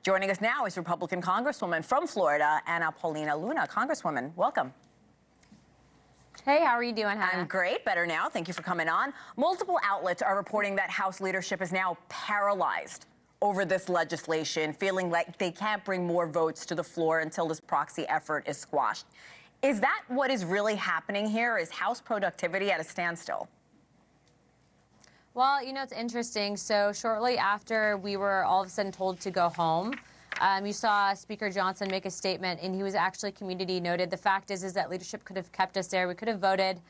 Joining us now is Republican Congresswoman from Florida, Paulina Luna. Congresswoman, welcome. Hey, how are you doing, Hannah? I'm great, better now. Thank you for coming on. Multiple outlets are reporting that House leadership is now paralyzed over this legislation, feeling like they can't bring more votes to the floor until this proxy effort is squashed. Is that what is really happening here? Is House productivity at a standstill? Well, you know, it's interesting. So shortly after we were all of a sudden told to go home, you saw Speaker Johnson make a statement, and he was actually community noted. The fact is that leadership could have kept us there. We could have voted.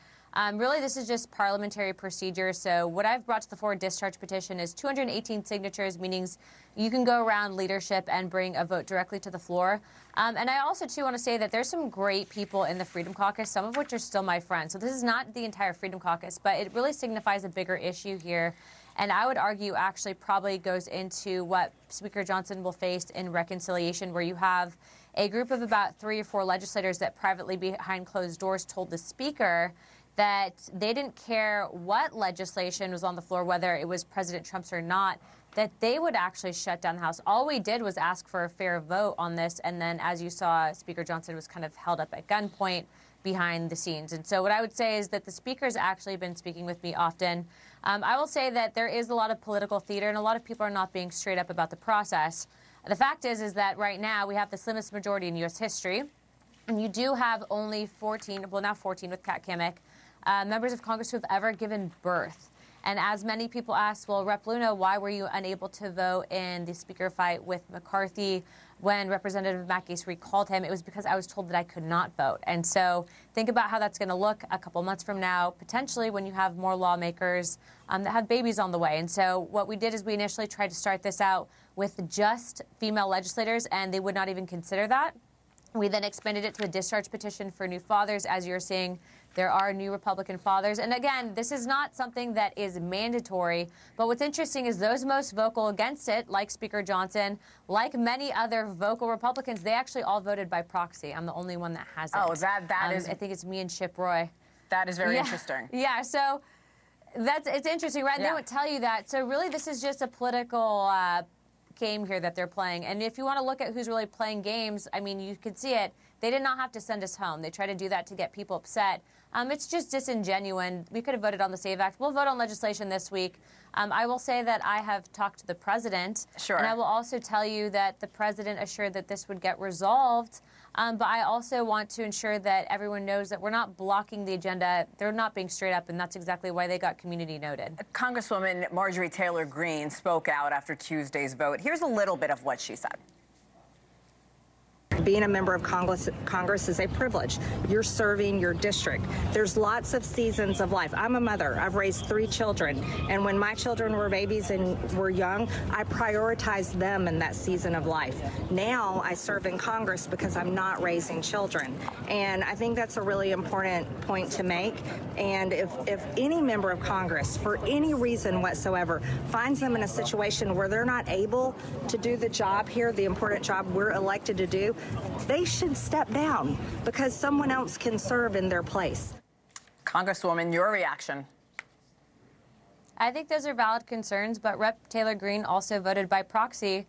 Really, this is just parliamentary procedure. So what I've brought to the floor discharge petition is 218 signatures, meaning you can go around leadership and bring a vote directly to the floor. And I also, too, want to say that there's some great people in the Freedom Caucus, some of which are still my friends. So this is not the entire Freedom Caucus, but it really signifies a bigger issue here. And I would argue actually probably goes into what Speaker Johnson will face in reconciliation, where you have a group of about 3 or 4 legislators that privately behind closed doors told the Speaker that they didn't care what legislation was on the floor, whether it was President Trump's or not, that they would actually shut down the House. All we did was ask for a fair vote on this, and then, as you saw, Speaker Johnson was kind of held up at gunpoint behind the scenes. And so what I would say is that the Speaker's actually been speaking with me often. I will say that there is a lot of political theater, and a lot of people are not being straight up about the process. The fact is that right now we have the slimmest majority in U.S. history, and you do have only 14, well, now 14 with Kat Cammack, members of Congress who have ever given birth. And as many people asked, well, Rep. Luna, why were you unable to vote in the Speaker fight with McCarthy when Representative Mackey's recalled him? It was because I was told that I could not vote. And so think about how that's going to look a couple months from now, potentially when you have more lawmakers that have babies on the way. And so what we did is we initially tried to start this out with just female legislators, and they would not even consider that. We then expanded it to a discharge petition for new fathers. As you're seeing, there are new Republican fathers. And again, this is not something that is mandatory. But what's interesting is those most vocal against it, like Speaker Johnson, like many other vocal Republicans, they actually all voted by proxy. I'm the only one that hasn't. Oh, that is... I think it's me and Chip Roy. That is very interesting. Yeah, so it's interesting, right? Yeah. They would tell you that. So really, this is just a political game here that they're playing. And if you want to look at who's really playing games, I mean, you can see it. They did not have to send us home. They try to do that to get people upset. It's just disingenuous. We could have voted on the SAVE Act. We'll vote on legislation this week. I will say that I have talked to the president. Sure. And I will also tell you that the president assured that this would get resolved. But I also want to ensure that everyone knows that we're not blocking the agenda. They're not being straight up, and that's exactly why they got community noted. Congresswoman Marjorie Taylor Greene spoke out after Tuesday's vote. Here's a little bit of what she said. Being a member of Congress is a privilege. You're serving your district. There's lots of seasons of life. I'm a mother. I've raised 3 children. And when my children were babies and were young, I prioritized them in that season of life. Now I serve in Congress because I'm not raising children. And I think that's a really important point to make. And if any member of Congress, for any reason whatsoever, finds them in a situation where they're not able to do the job here, the important job we're elected to do, they should step down because someone else can serve in their place. Congresswoman, your reaction? I think those are valid concerns, but Rep. Taylor Greene also voted by proxy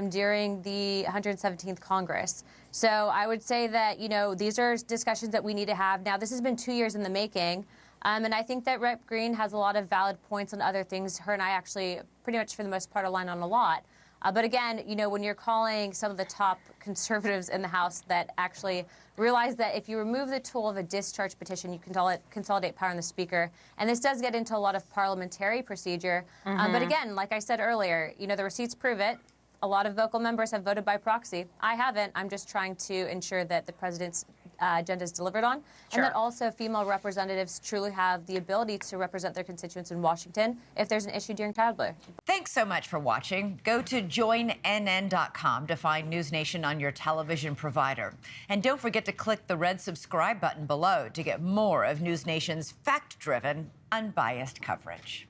during the 117th Congress. So I would say that, you know, these are discussions that we need to have. Now, this has been 2 years in the making, and I think that Rep. Greene has a lot of valid points on other things. Her and I actually, pretty much for the most part, align on a lot. But again, you know, when you're calling some of the top conservatives in the House that actually realize that if you remove the tool of a discharge petition, you can consolidate power in the Speaker. And this does get into a lot of parliamentary procedure. But again, like I said earlier, you know, the receipts prove it. A lot of vocal members have voted by proxy. I haven't. I'm just trying to ensure that the president's agenda is delivered on, and that also female representatives truly have the ability to represent their constituents in Washington if there's an issue during childbirth. Thanks so much for watching. Go to joinnn.com to find NewsNation on your television provider. And don't forget to click the red subscribe button below to get more of NewsNation's fact-driven, unbiased coverage.